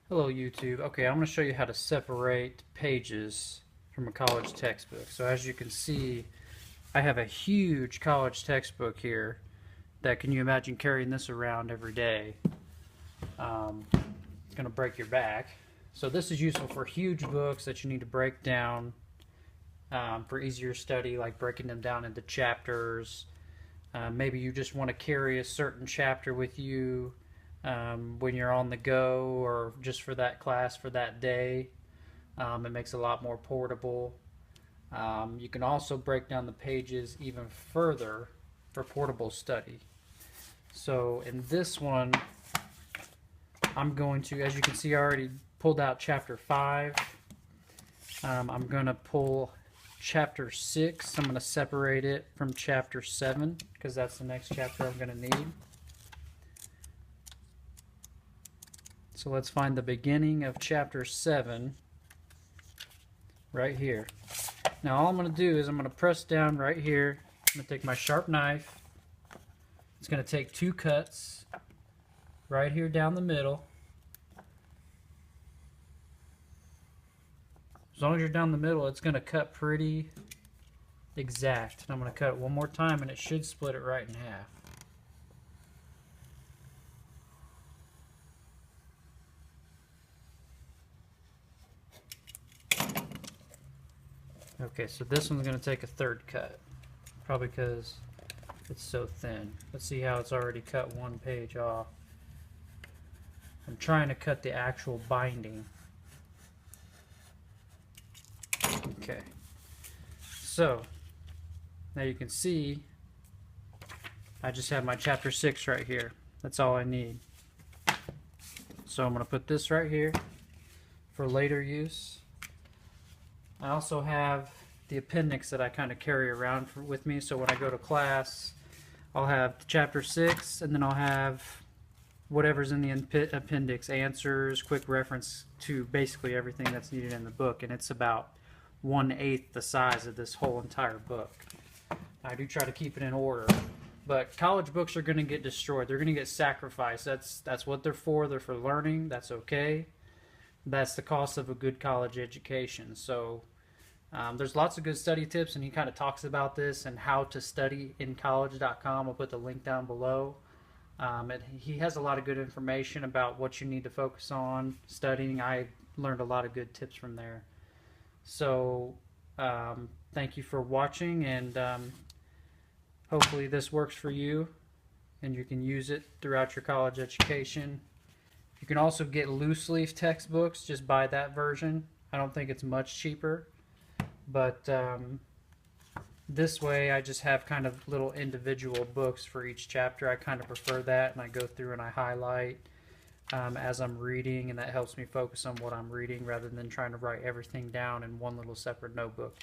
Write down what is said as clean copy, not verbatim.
Hello YouTube. Okay, I'm going to show you how to separate pages from a college textbook. So as you can see, I have a huge college textbook here that, can you imagine carrying this around every day? It's going to break your back. So this is useful for huge books that you need to break down for easier study, like breaking them down into chapters. Maybe you just want to carry a certain chapter with you when you're on the go, or just for that class for that day. It makes it a lot more portable. You can also break down the pages even further for portable study. So in this one, I'm going to, as you can see, I already pulled out chapter 5. I'm going to pull chapter 6. I'm going to separate it from chapter 7 because that's the next chapter I'm going to need. So let's find the beginning of chapter 7 right here. Now all I'm going to do is I'm going to press down right here. I'm going to take my sharp knife. It's going to take 2 cuts right here down the middle. As long as you're down the middle, it's going to cut pretty exact. And I'm going to cut it one more time and it should split it right in half. Okay, so this one's going to take a 3rd cut, probably because it's so thin. Let's see how it's already cut 1 page off. I'm trying to cut the actual binding. Okay, so now you can see I just have my chapter 6 right here. That's all I need. So I'm going to put this right here for later use. I also have the appendix that I kind of carry around with me, so when I go to class I'll have chapter 6 and then I'll have whatever's in the appendix, answers, quick reference to basically everything that's needed in the book, and it's about 1/8 the size of this whole entire book. I do try to keep it in order, but college books are going to get destroyed. They're going to get sacrificed. That's what they're for. They're for learning. That's okay. That's the cost of a good college education. So there's lots of good study tips, and he kind of talks about this and how to study in college.com. I'll put the link down below. He has a lot of good information about what you need to focus on studying. I learned a lot of good tips from there. So thank you for watching, and hopefully this works for you and you can use it throughout your college education. You can also get loose leaf textbooks. Just buy that version. I don't think it's much cheaper, but this way I just have kind of little individual books for each chapter. I kind of prefer that, and I go through and I highlight as I'm reading, and that helps me focus on what I'm reading rather than trying to write everything down in one little separate notebook.